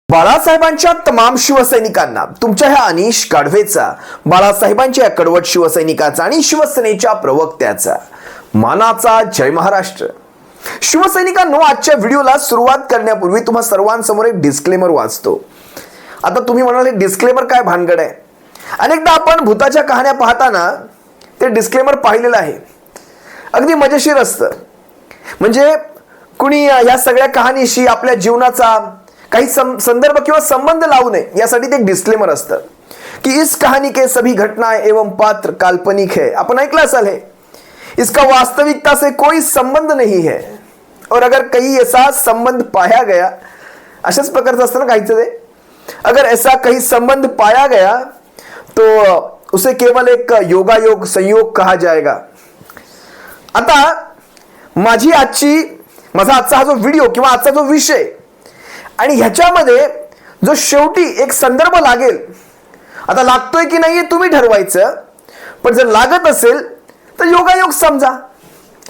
बाळासाहेबांच्या तमाम शिवसैनिकांना तुमच्या ह्या अनिश गाढवेचा, बाळासाहेबांच्या कडवट शिवसैनिकाचा आणि शिवसेनेच्या प्रवक्त्याचा मानाचा जय महाराष्ट्र. शिवसैनिकांनो, आजच्या व्हिडिओला सुरुवात करण्यापूर्वी तुम्हा सर्वांसमोर एक डिस्क्लेमर वाचतो. आता तुम्ही म्हणाले डिस्क्लेमर काय भानगड आहे? अनेकदा आपण भूताच्या कहाण्या पाहताना ते डिस्क्लेमर पाहिलेलं आहे. अगदी मजेशीर असतं. म्हणजे कुणी या सगळ्या कहाणीशी आपल्या जीवनाचा काही संदर्भ किंवा संबंध लावू नये यासाठी ते डिस्क्लेमर असतं की इस कहानी के सभी घटनाएं एवं पात्र काल्पनिक है. आपण ऐकलं असाल हे. इसका वास्तविकता से कोई संबंध नहीं है और अगर कहीं ऐसा संबंध पाया गया, अशाच प्रकारचं असतं ना काहीच ते, अगर ऐसा कहीं संबंध पाया गया तो उसे केवल एक योगायोग संयोग कहा जाएगा. आता माझा आजचा हा जो व्हिडिओ किंवा आजचा जो विषय आणि ह्याच्यामध्ये जो शेवटी एक संदर्भ लागेल, आता लागतोय की नाहीये तुम्ही ठरवायचं, पण जर लागत असेल तर योगायोग समजा.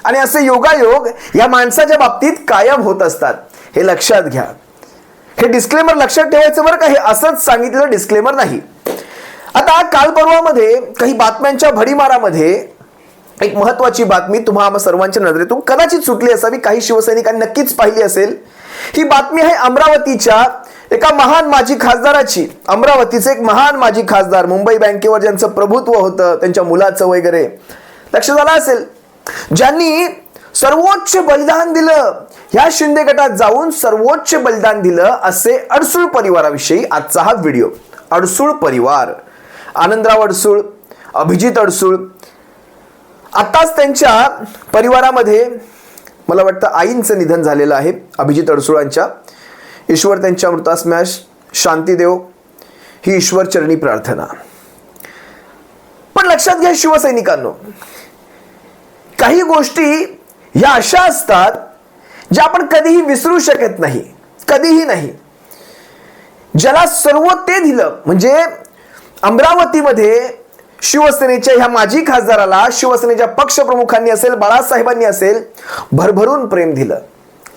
आणि असे योगायोग या माणसाच्या बाबतीत कायम होत असतात, हे लक्षात घ्या. हे डिस्क्लेमर लक्षात ठेवायचं बरं का. हे असंच सांगितलेलं डिस्क्लेमर नाही. आता काल परवामध्ये काही बातम्यांच्या भडीमारामध्ये एक महत्वाची बातमी तुम्हा सर्वांच्या नजरेतून कदाचित सुटली असावी, काही शिवसैनिकांनी नक्कीच पाहिली असेल. ही बातमी आहे अमरावतीच्या एका महान माजी खासदाराची. अमरावतीचे एक महान माजी खासदार, मुंबई बँकेवर ज्यांचं प्रभुत्व होतं, त्यांच्या मुलाचं वगैरे लक्ष झालं असेल, ज्यांनी सर्वोच्च बलिदान दिलं, ह्या शिंदे गटात जाऊन सर्वोच्च बलिदान दिलं, असे अडसूळ परिवाराविषयी आजचा हा व्हिडिओ. अडसूळ परिवार, आनंदराव अडसूळ, अभिजित अडसूळ. आताच त्यांच्या परिवारामध्ये मला वाटतं आईंचं निधन झालेलं आहे, अभिजित अडसूळांच्या. ईश्वर त्यांच्या मृतात्म्यास शांती देव, ही ईश्वर चरणी प्रार्थना. पण लक्षात घ्या शिवसैनिकांनो, काही गोष्टी ह्या अशा असतात ज्या आपण कधीही विसरू शकत नाही, कधीही नाही. ज्याला सर्व ते दिलं, म्हणजे अमरावतीमध्ये शिवसेनेच्या ह्या माजी खासदाराला शिवसेनेच्या पक्षप्रमुखांनी असेल, बाळासाहेबांनी असेल, भरभरून प्रेम दिलं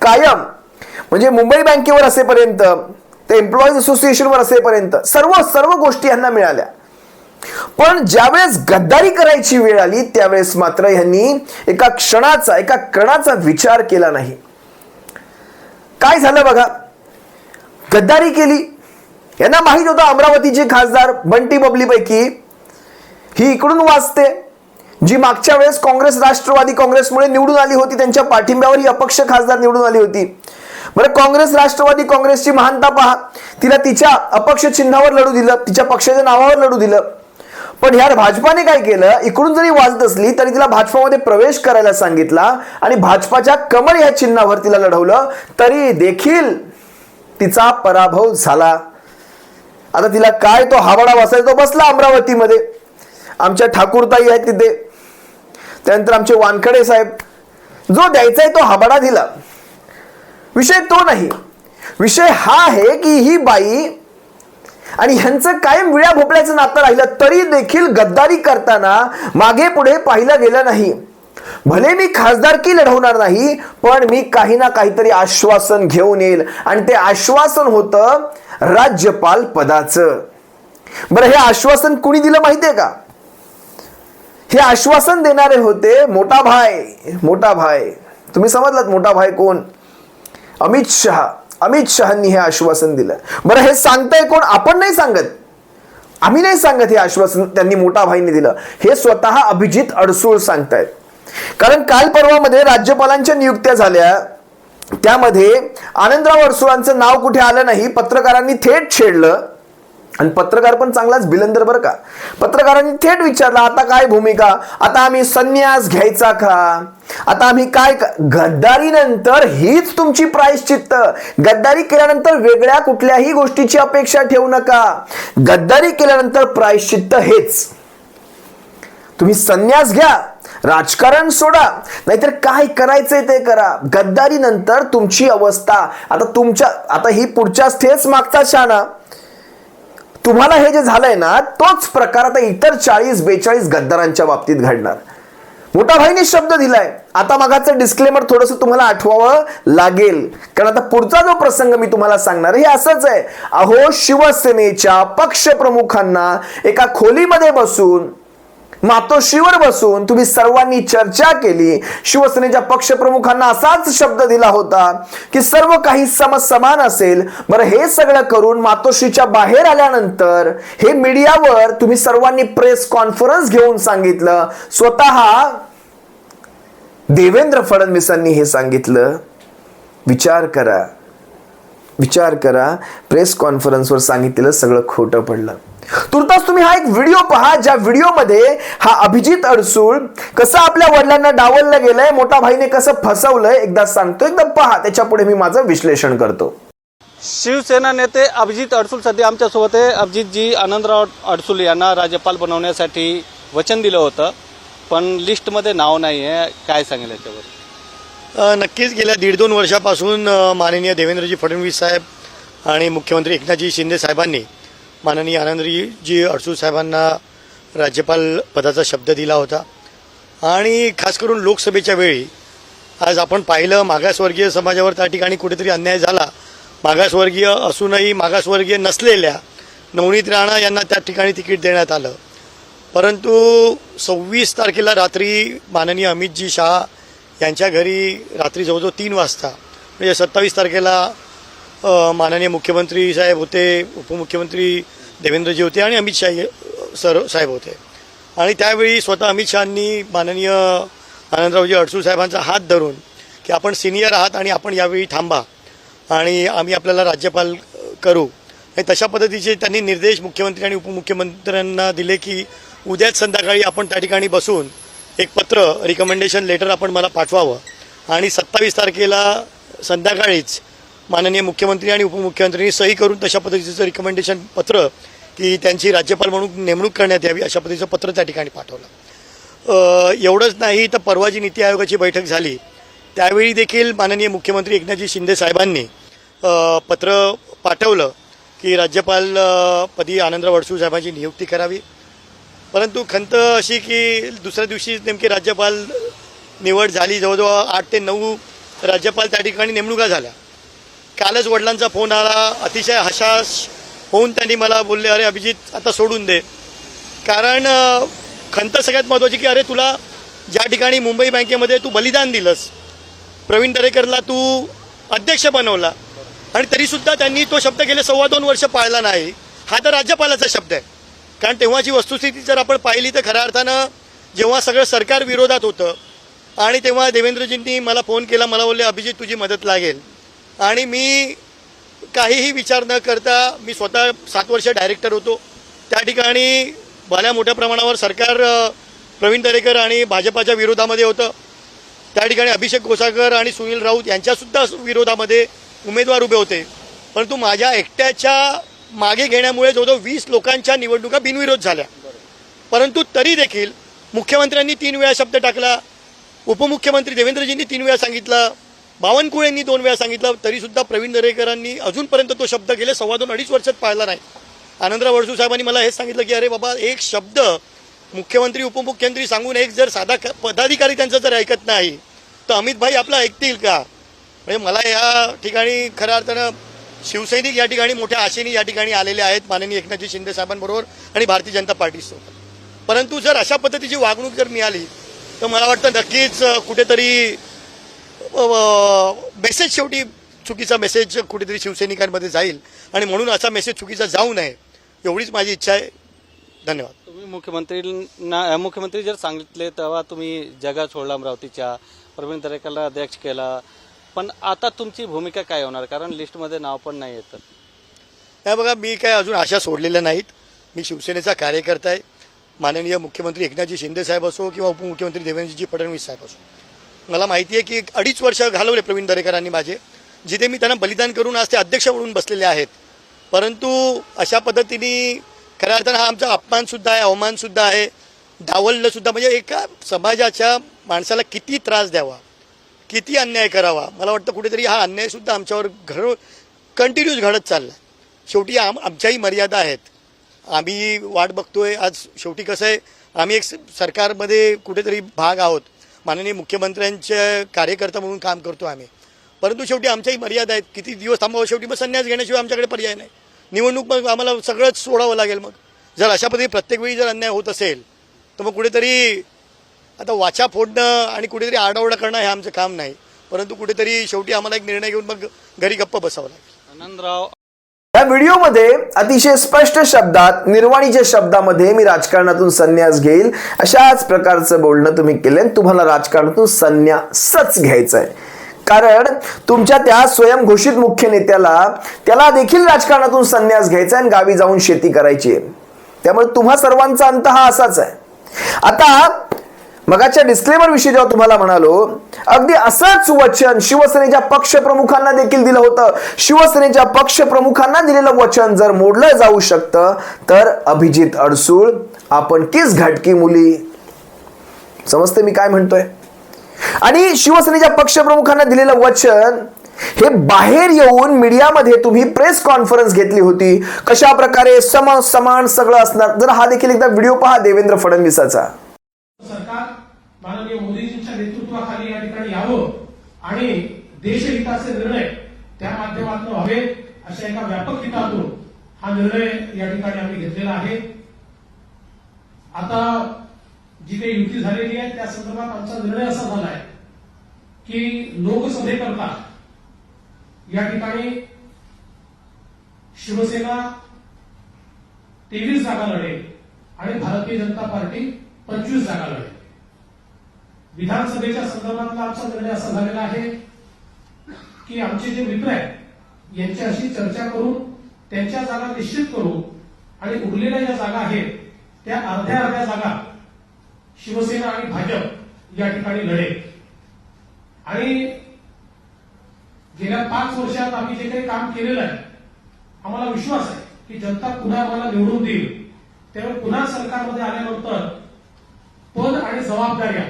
कायम. म्हणजे मुंबई बँकेवर असेपर्यंत ते एम्प्लॉईज असोसिएशनवर असेपर्यंत सर्व गोष्टी यांना मिळाल्या. पण ज्यावेळेस गद्दारी करायची वेळ आली त्यावेळेस मात्र यांनी एका कणाचा विचार केला नाही. काय झालं बघा, गद्दारी केली. यांना माहित होतं अमरावतीचे खासदार बंटी बबली पैकी ही इकडून वाचते, जी मागच्या वेळेस काँग्रेस राष्ट्रवादी काँग्रेसमुळे निवडून आली होती, त्यांच्या पाठिंब्यावर ही अपक्ष खासदार निवडून आली होती. बरं, काँग्रेस राष्ट्रवादी काँग्रेसची महानता पहा, तिला तिच्या अपक्ष चिन्हावर लढू दिलं, तिच्या पक्षाच्या नावावर लढू दिलं. पण ह्या भाजपाने काय केलं, इकडून जरी वाजत असली तरी तिला भाजपामध्ये प्रवेश करायला सांगितला आणि भाजपाच्या कमळ ह्या चिन्हावर तिला लढवलं, तरी देखील तिचा पराभव झाला. आता तिला काय तो हावडा बसायचा, तो बसला अमरावतीमध्ये. आमच्या ठाकूरताई आहेत तिथे, त्यानंतर आमचे वानखडे साहेब, जो द्यायचा आहे तो हाबाडा दिला. विषय तो नाही. विषय हा आहे की ही बाई आणि ह्यांचं कायम विळ्या भोपळ्याचं नातं राहिलं, तरी देखील गद्दारी करताना मागे पुढे पाहिलं गेलं नाही. भले मी खासदारकी लढवणार नाही, पण मी काही ना काहीतरी आश्वासन घेऊन येईल, आणि ते आश्वासन होतं राज्यपाल पदाचं. बरं, हे आश्वासन कुणी दिलं माहितीये का? हे आश्वासन देणारे होते मोठा भाई. तुम्ही समजलात मोठा भाई कोण? अमित शहांनी हे आश्वासन दिलं. बरं, हे सांगताय कोण? आपण नाही सांगत, आम्ही नाही सांगत. हे आश्वासन त्यांनी मोठा भाईंनी दिलं, हे स्वतः अभिजित अडसूळ सांगतायत. कारण काल परवामध्ये राज्यपालांच्या नियुक्त्या झाल्या, त्यामध्ये आनंदराव अडसूळांचं नाव कुठे आलं नाही. पत्रकारांनी थेट छेडलं, आणि पत्रकार पण चांगलाच बिलंदर बरं का. पत्रकारांनी थेट विचारलं, आता काय भूमिका? आता आम्ही संन्यास घ्यायचा का? आता आम्ही काय? गद्दारीनंतर हीच तुमची प्रायश्चित्त. गद्दारी केल्यानंतर वेगळ्या कुठल्याही गोष्टीची अपेक्षा ठेवू नका. गद्दारी केल्यानंतर प्रायश्चित्त हेच. तुम्ही संन्यास घ्या, राजकारण सोडा, नाहीतर काय करायचंय ते करा. गद्दारीनंतर तुमची अवस्था आता ही पुढच्या ठेच मागचा शाणा. तुम्हाला हे जे झालंय ना, तोच प्रकार आता इतर 40-42 गद्दारांच्या बाबतीत घडणार. मोठा भाईने शब्द दिलाय. आता मागाचं डिस्क्लेमर थोडंसं तुम्हाला आठवावं लागेल, कारण आता पुढचा जो प्रसंग मी तुम्हाला सांगणार हे असंच आहे. अहो, शिवसेनेच्या पक्षप्रमुखांना एका खोलीमध्ये बसून, मातोश्रीवर बसून तुम्ही सर्वांनी चर्चा केली. शिवसेनेच्या पक्षप्रमुखांना असाच शब्द दिला होता की सर्व काही समान असेल. बरं, हे सगळं करून मातोश्रीच्या बाहेर आल्यानंतर हे मीडियावर तुम्ही सर्वांनी प्रेस कॉन्फरन्स घेऊन सांगितलं. स्वतः देवेंद्र फडणवीसांनी हे सांगितलं. विचार करा, प्रेस कॉन्फरन्सवर सांगितलेलं सगळं खोटं पडलं. तुर्तास तुम्ही हा एक व्हिडिओ पहा, ज्या व्हिडिओमध्ये हा अभिजित अडसूळ कसं आपल्या वडिलांना डावललं गेलंय, मोठा भाईने कसं फसवलंय एकदा सांगतो, एकदा पहा. त्याच्या पुढे मी माझं विश्लेषण करतो. शिवसेना नेते अभिजित अडसूळ सध्या आमच्यासोबत आहे. अभिजितजी, आनंदराव अडसूळ यांना राज्यपाल बनवण्यासाठी वचन दिलं होतं, पण लिस्टमध्ये नाव नाही आहे. काय सांगेल याच्यावर? नक्कीच गेल्या 1.5-2 वर्षापासून माननीय देवेंद्रजी फडणवीस साहेब आणि मुख्यमंत्री एकनाथजी शिंदे साहेबांनी माननीय आनंदजी अडसूळ साहेबांना राज्यपाल पदाचा शब्द दिला होता. आणि खास करून लोकसभेच्या वेळी आज आपण पाहिलं, मागासवर्गीय समाजावर त्या ठिकाणी कुठेतरी अन्याय झाला. मागासवर्गीय असूनही मागासवर्गीय नसलेल्या नवनीत राणा यांना त्या ठिकाणी तिकीट देण्यात आलं. परंतु 26 तारखेला रात्री माननीय अमितजी शहा यांच्या घरी रात्री जवळजवळ 3 वाजता, म्हणजे 27 तारखेला माननीय मुख्यमंत्री साहेब होते, उपमुख्यमंत्री देवेंद्रजी होते आणि अमित शाह साहेब होते. आणि त्यावेळी स्वतः अमित शहांनी माननीय आनंदरावजी अडसूळ साहेबांचा हात धरून की आपण सिनियर आहात आणि आपण यावेळी थांबा आणि आम्ही आपल्याला राज्यपाल करू. आणि तशा पद्धतीचे त्यांनी निर्देश मुख्यमंत्री आणि उपमुख्यमंत्र्यांना दिले की उद्याच संध्याकाळी आपण त्या ठिकाणी बसून एक पत्र, रिकमेंडेशन लेटर आपण मला पाठवावं. आणि 27 तारखेला संध्याकाळीच माननीय मुख्यमंत्री आणि उपमुख्यमंत्र्यांनी सही करून तशा पद्धतीचं रिकमेंडेशन पत्र की त्यांची राज्यपाल म्हणून नेमणूक करण्यात यावी अशा पद्धतीचं पत्र त्या ठिकाणी पाठवलं. एवढंच नाही तर परवा जी नीती आयोगाची बैठक झाली त्यावेळी देखील माननीय मुख्यमंत्री एकनाथजी शिंदे साहेबांनी पत्र पाठवलं की राज्यपाल पदी आनंदराव अडसूळ साहेबांची नियुक्ती करावी. परंतु खंत अशी की दुसऱ्या दिवशी नेमकी राज्यपाल निवड झाली. जवळजवळ 8 ते 9 राज्यपाल त्या ठिकाणी नेमणुका झाल्या. कालच वडिलांचा फोन आला, अतिशय हताश होऊन त्यांनी मला बोलले, अरे अभिजित आता सोडून दे. कारण खंत सगळ्यात महत्त्वाची की अरे तुला ज्या ठिकाणी मुंबई बँकेमध्ये तू बलिदान दिलंस, प्रवीण दरेकरला तू अध्यक्ष बनवला आणि तरीसुद्धा त्यांनी तो शब्द गेले 2.25 वर्ष पाळला नाही. हा तर राज्यपालाचा शब्द आहे. कारण तेव्हाची वस्तुस्थिती जर आपण पाहिली तर खऱ्या अर्थानं जेव्हा सगळं सरकार विरोधात होतं आणि तेव्हा देवेंद्रजींनी मला फोन केला, मला बोलले अभिजित तुझी मदत लागेल. आणि मी काहीही विचार न करता, मी स्वतः 7 वर्ष डायरेक्टर होतो त्या ठिकाणी, भल्या मोठ्या प्रमाणावर सरकार प्रवीण दरेकर आणि भाजपाच्या विरोधामध्ये होतं. त्या ठिकाणी अभिषेक घोसाळकर आणि सुनील राऊत यांच्यासुद्धा विरोधामध्ये उमेदवार उभे होते. परंतु माझ्या एकट्याच्या मागे घेण्यामुळे जवळजवळ 20 लोकांच्या निवडणुका बिनविरोध झाल्या. परंतु तरी देखील मुख्यमंत्र्यांनी 3 वेळा शब्द टाकला, उपमुख्यमंत्री देवेंद्रजींनी 3 वेळा सांगितलं, बावनकुळेंनी 2 वेळा सांगितलं, तरीसुद्धा प्रवीण दरेकरांनी अजूनपर्यंत तो शब्द गेले 2.25-2.5 वर्षात पाळला नाही. आनंदराव अडसूळ साहेबांनी मला हेच सांगितलं की अरे बाबा, एक शब्द मुख्यमंत्री उपमुख्यमंत्री सांगून एक जर साधा पदाधिकारी त्यांचं जर ऐकत नाही तर अमित भाई आपलं ऐकतील का? म्हणजे मला या ठिकाणी खऱ्या अर्थानं शिवसैनिक या ठिकाणी मोठ्या आशेने या ठिकाणी आलेले आहेत माननीय एकनाथजी शिंदे साहेबांबरोबर आणि भारतीय जनता पार्टीसोबत. परंतु जर अशा पद्धतीची वागणूक जर मिळाली तर मला वाटतं नक्कीच कुठेतरी मेसेज, शेवटी चुकीचा मेसेज कुठेतरी शिवसैनिकांमध्ये जाईल आणि म्हणून असा मेसेज चुकीचा जाऊ नये एवढीच माझी इच्छा आहे. धन्यवाद. तुम्ही मुख्यमंत्री जर सांगितले तेव्हा तुम्ही जगा सोडला, अमरावतीच्या प्रवीण दरेकरला अध्यक्ष केला, पण आता तुमची भूमिका काय होणार? कारण लिस्टमध्ये नाव पण नाही येतं. नाही बघा, मी काय अजून आशा सोडलेल्या नाहीत. मी शिवसेनेचा कार्यकर्ता आहे. माननीय मुख्यमंत्री एकनाथजी शिंदे साहेब असो किंवा उपमुख्यमंत्री देवेंद्रजी फडणवीस साहेब असो, मला माहिती आहे की 2.5 वर्ष घालवले प्रवीण दरेकरांनी माझे, जिथे मी त्यांना बलिदान करून आज ते अध्यक्ष म्हणून बसलेले आहेत. परंतु अशा पद्धतीने खऱ्या अर्थानं हा आमचा अपमानसुद्धा आहे, अवमानसुद्धा आहे, डावललंसुद्धा. म्हणजे एका समाजाच्या माणसाला किती त्रास द्यावा, किती अन्याय करावा. मला वाटतं कुठेतरी हा अन्यायसुद्धा आमच्यावर कंटिन्यूस घडत चालला. शेवटी आमच्याही मर्यादा आहेत. आम्ही वाट बघतोय. आज शेवटी कसं आहे, आम्ही एक सरकारमध्ये कुठेतरी भाग आहोत. माननीय मुख्यमंत्र्यांचे कार्यकर्ता म्हणून काम करतो आम्ही. परंतु शेवटी आमच्याही मर्यादा आहेत. किती दिवस थांबावं, शेवटी मग संन्यास घेण्याशिवाय आमच्याकडे पर्याय नाही. निवडणूक मग आम्हाला सगळंच सोडावं लागेल. मग जर अशा पद्धतीने प्रत्येक वेळी जर अन्याय होत असेल तर मग कुठेतरी आता वाचा फोडणं आणि कुठेतरी आरडाओरडा करणं हे आमचं काम नाही. परंतु कुठेतरी शेवटी आम्हाला एक निर्णय घेऊन मग घरी गप्प बसावं लागेल. आनंदराव या व्हिडिओमध्ये अतिशय स्पष्ट शब्दात, निर्वाणीच्या शब्दामध्ये मी राजकारणातून संन्यास घेईल अशाच प्रकारचं बोलणं तुम्ही केलं. तुम्हाला राजकारणातून संन्यासच घ्यायचा आहे, कारण तुमच्या त्या स्वयंघोषित मुख्य नेत्याला त्याला देखील राजकारणातून संन्यास घ्यायचा आहे आणि गावी जाऊन शेती करायची आहे. त्यामुळे तुम्हा सर्वांचा अंत हा असाच आहे. आता मगाच्या डिस्क्लेमर विषयी जेव्हा तुम्हाला म्हणालो, अगदी असंच वचन शिवसेनेच्या पक्षप्रमुखांना देखील दिलं होतं. शिवसेनेच्या पक्षप्रमुखांना दिलेलं वचन जर मोडलं जाऊ शकतं तर अभिजित अडसूळ आपण किस घाटकी मुली, समजते मी काय म्हणतोय? आणि शिवसेनेच्या पक्षप्रमुखांना दिलेलं वचन हे बाहेर येऊन मीडियामध्ये तुम्ही प्रेस कॉन्फरन्स घेतली होती, कशा प्रकारे समान सगळं असणार. जर हा देखील एकदा व्हिडिओ पहा देवेंद्र फडणवीसाचा. सरकार माननीय मोदीजींच्या नेतृत्वाखाली या ठिकाणी यावं आणि देशहिताचे निर्णय त्या माध्यमातून व्हावेत अशा एका व्यापक हितातून हा निर्णय या ठिकाणी आम्ही घेतलेला आहे. आता जी काही युती झालेली आहे त्या संदर्भात आमचा निर्णय असा झाला आहे की लोकसभेकरता या ठिकाणी शिवसेना 23 जागा लढेल आणि भारतीय जनता पार्टी 25 जागा लढेल. विधानसभेच्या संदर्भातला आमचा निर्णय असा झालेला आहे की आमचे जे मित्र आहेत यांच्याशी चर्चा करून त्यांच्या जागा निश्चित करू आणि उरलेल्या ज्या जागा आहेत त्या अर्ध्या जागा शिवसेना आणि भाजप या ठिकाणी लढेल. आणि गेल्या 5 वर्षात आम्ही जे काही काम केलेलं आहे आम्हाला विश्वास आहे की जनता पुन्हा आम्हाला निवडून देईल. त्यामुळे पुन्हा सरकारमध्ये आल्यानंतर पद आणि जबाबदाऱ्या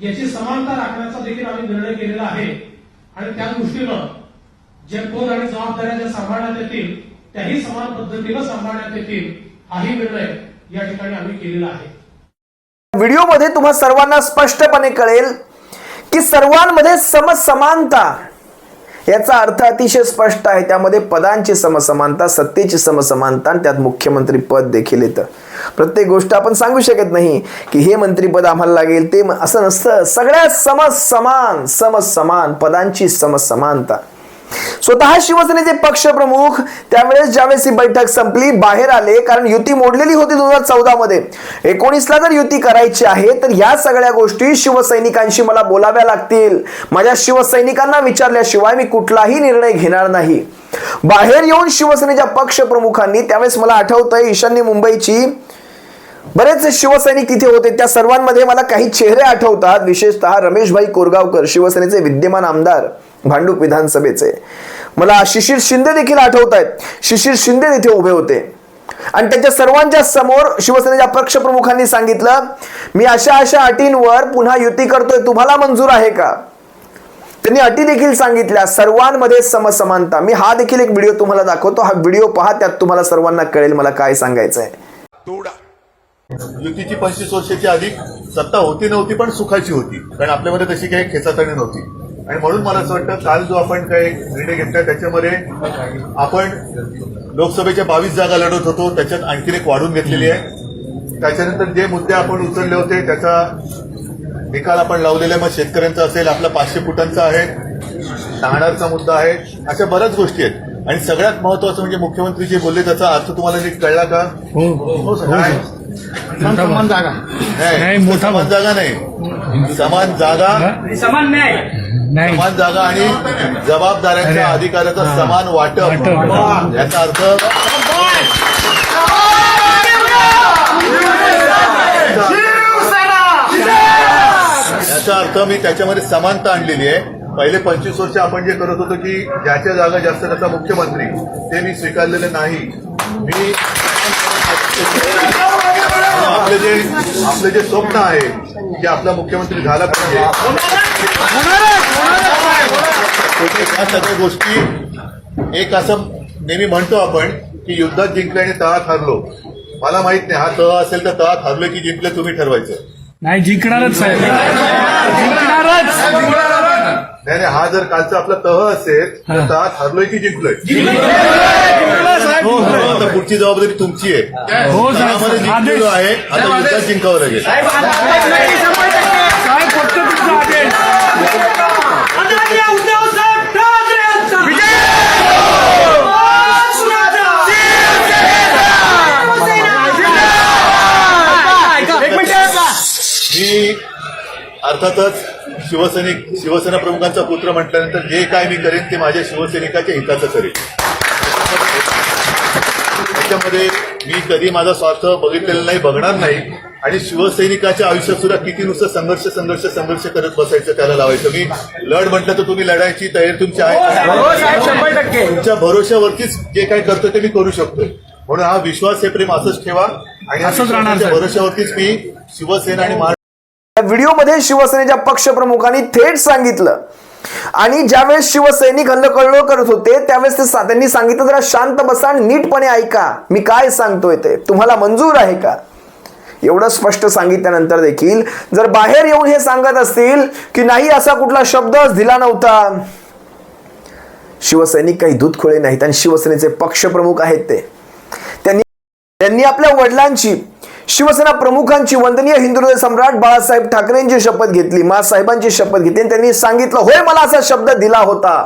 याची समानता राखण्याचा देखील आम्ही निर्णय केलेला आहे. आणि त्या दृष्टीनं जे पद आणि जबाबदाऱ्या ज्या सांभाळण्यात येतील त्याही समान पद्धतीनं सांभाळण्यात येतील हाही निर्णय या ठिकाणी आम्ही केलेला आहे. व्हिडिओमध्ये तुम्हा सर्वांना स्पष्टपणे कळेल की सर्वांमध्ये समसमानता याचा अर्थ अतिशय स्पष्ट आहे. त्यामध्ये पदांची समसमानता, सत्तेची समसमानता आणि त्यात मुख्यमंत्री पद देखील येतं. प्रत्येक गोष्ट आपण सांगू शकत नाही की हे मंत्रीपद आम्हाला लागेल ते असं नसतं. सगळ्या समसमान पदांची समसमानता. स्वतः शिवसेनेचे पक्षप्रमुख त्यावेळेस ज्यावेळेस ही बैठक संपली बाहेर आले, कारण युती मोडलेली होती 2014 मध्ये. 19ला जर युती करायची आहे तर या सगळ्या गोष्टी शिवसैनिकांशी मला बोलाव्या लागतील. माझ्या शिवसैनिकांना विचारल्याशिवाय मी कुठलाही निर्णय घेणार नाही. बाहेर येऊन शिवसेनेच्या पक्षप्रमुखांनी त्यावेळेस मला आठवतंय ईशान्य मुंबईची बरेच शिवसैनिक तिथे होते. त्या सर्वांमध्ये मला काही चेहरे आठवतात, विशेषतः रमेशभाई कोरगावकर शिवसेनेचे विद्यमान आमदार भांडूप विधानसभेचे. मला शिशिर शिंदे देखील आठवत आहेत. शिशिर शिंदे तिथे उभे होते आणि त्यांच्या सर्वांच्या समोर शिवसेनेच्या पक्षप्रमुखांनी सांगितलं मी अशा अटींवर पुन्हा युती करतोय, तुम्हाला मंजूर आहे का? त्यांनी अटी देखील सांगितल्या. सर्वांमध्ये समसमानता. मी हा देखील एक व्हिडिओ तुम्हाला दाखवतो. हा व्हिडिओ पहा, त्यात तुम्हाला सर्वांना कळेल मला काय सांगायचं आहे. युतीची 25 वर्षाची अधिक सत्ता होती नव्हती पण सुखाची होती, कारण आपल्यामध्ये तशी काही खेचाताणी नव्हती. आणि म्हणून मला असं वाटतं काल जो आपण काही निर्णय घेतला त्याच्यामध्ये आपण लोकसभेच्या 22 जागा लढत होतो, त्याच्यात आणखीन एक वाढून घेतलेली आहे. त्याच्यानंतर जे मुद्दे आपण उचलले होते त्याचा निकाल आपण लावलेला. मग शेतकऱ्यांचा असेल, आपला 500 फुटांचा आहे, नाणारचा मुद्दा आहे, अशा बऱ्याच गोष्टी आहेत. आणि सगळ्यात महत्वाचं म्हणजे मुख्यमंत्री जे बोलले त्याचा अर्थ तुम्हाला नीट कळला का? समान जागा नाही, समान जागा नाही, समान जागा, समान न्याय नाही, समान जागा आणि जबाबदाऱ्यांच्या अधिकाराचा समान वाटप. याचा अर्थ याचा अर्थ मी त्याच्यामध्ये समानता आणलेली आहे. पहिले 25 वर्ष आपण जे करत होतो की ज्याच्या जागा जास्त त्याचा मुख्यमंत्री, ते मी स्वीकारलेलं नाही. मी आपले जे स्वप्न आहे की आपला मुख्यमंत्री झाला पाहिजे, या सगळ्या गोष्टी एक असं नेहमी म्हणतो आपण की युद्धात जिंकले आणि तळात हरलो. मला माहित नाही हा तह असेल तर तहात हरलोय की जिंकले तुम्ही ठरवायचं. नाही जिंकणारच साहेब जिंकणारच नाही नाही, हा जर कालचा आपला तह असेल तर तहात हरलोय की जिंकलोय. आता पुढची जबाबदारी तुमची आहे. हो साहेब. तहामध्ये जिंकलेलो आहे, आता युद्धात जिंकावं लागेल. साहेब फक्त तुमचा आदेश मी अर्थातच शिवसेना प्रमुखांचा पुत्र म्हटल्यानंतर जे काय मी करेन ते माझ्या शिवसैनिकाच्या हिताचं करेन. त्याच्यामध्ये मी कधी माझा स्वार्थ बघितलेला नाही, बघणार नाही. आणि शिवसैनिकाच्या आयुष्यात सुद्धा किती नुसतं संघर्ष करत बसायचं, त्याला लावायचं. मी लढ म्हटलं तर तुम्ही लढायची तयारी तुमची आहे. तुमच्या भरोश्यावरतीच जे काय करतोय ते मी करू शकतोय. म्हणून हा विश्वास हे प्रेम असंच ठेवा आणि असंच राहणार, त्या भरोश्यावरतीच मी शिवसेना आणि या व्हिडिओमध्ये शिवसेनेच्या पक्षप्रमुखांनी थेट सांगितलं. आणि ज्यावेळेस शिवसैनिक हल्लकल्लोळ करत होते त्यावेळेस त्यांनी सांगितलं जरा शांत बसा आणि नीटपणे ऐका, मी काय सांगतोय ते तुम्हाला मंजूर आहे का. एवढं स्पष्ट सांगितल्यानंतर देखील जर बाहेर येऊन हे सांगत असतील की नाही असा कुठला शब्दच दिला नव्हता. शिवसैनिक काही दूधखोळे नाहीत आणि शिवसेनेचे पक्षप्रमुख आहेत ते. त्यांनी आपल्या वडिलांची, शिवसेना प्रमुखांची, वंदनीय हिंदुहृदय सम्राट बाळासाहेब ठाकरेंची शपथ घेतली, मासाहेबांची शपथ घेतली आणि त्यांनी सांगितलं होय मला असा शब्द दिला होता.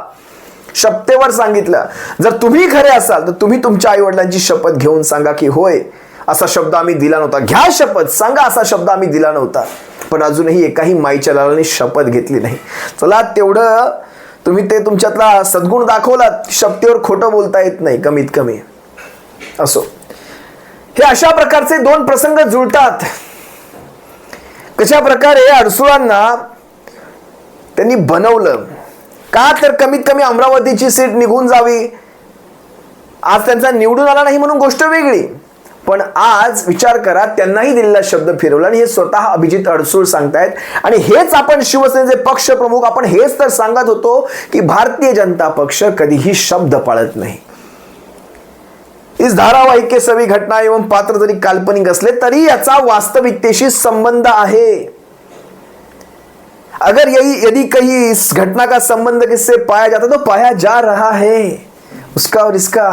शपथेवर सांगितलं. जर तुम्ही खरे असाल तर तुम्ही तुमच्या आई वडिलांची शपथ घेऊन सांगा की होय असा शब्द आम्ही दिला नव्हता. घ्या शपथ, सांगा असा शब्द आम्ही दिला नव्हता. पण अजूनही एकाही माईच्या लालाने शपथ घेतली नाही. चला तेवढं तुम्ही ते तुमच्यातला सद्गुण दाखवलात. शपथेवर खोटं बोलता येत नाही कमीत कमी. असो, हे अशा प्रकारचे दोन प्रसंग जुळतात. कशा प्रकारे अडसुळांना त्यांनी बनवलं का, तर कमीत कमी अमरावतीची सीट निघून जावी. आज त्यांचा निवडून आला नाही म्हणून गोष्ट वेगळी, पण आज विचार करा त्यांनाही दिलेला शब्द फिरवला आणि हे स्वतः अभिजित अडसूळ सांगतायत. आणि हेच आपण शिवसेनेचे पक्षप्रमुख आपण हेच तर सांगत होतो की भारतीय जनता पक्ष कधीही शब्द पाळत नहीं. इस धारावाहिक के सभी घटना एवं पात्र जरी काल्पनिक असले तरी याचा वास्तविकतेशी संबंध आहे. अगर यदि कहीं इस घटना का संबंध किससे पाया जाता तो पाया जा रहा है, उसका और इसका.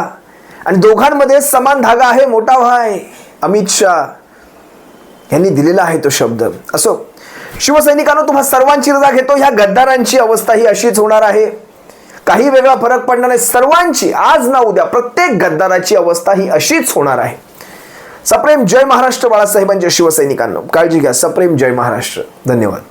आणि दोघांमध्ये समान धागा आहे, मोठा भाई अमित शाह यांनी दिलेला आहे तो शब्द. असो, शिवसैनिकांनो तुम्हा सर्वांची रजा घेतो. ह्या गद्दारांची अवस्था ही अशीच होणार आहे, काही वेगळा फरक पडणार नाही. सर्वांची आज ना उद्या प्रत्येक गद्दाराची अवस्था ही अशीच होणार आहे. सप्रेम जय महाराष्ट्र बाळासाहेबांच्या शिवसैनिकांनो, काळजी घ्या. सप्रेम जय महाराष्ट्र. धन्यवाद.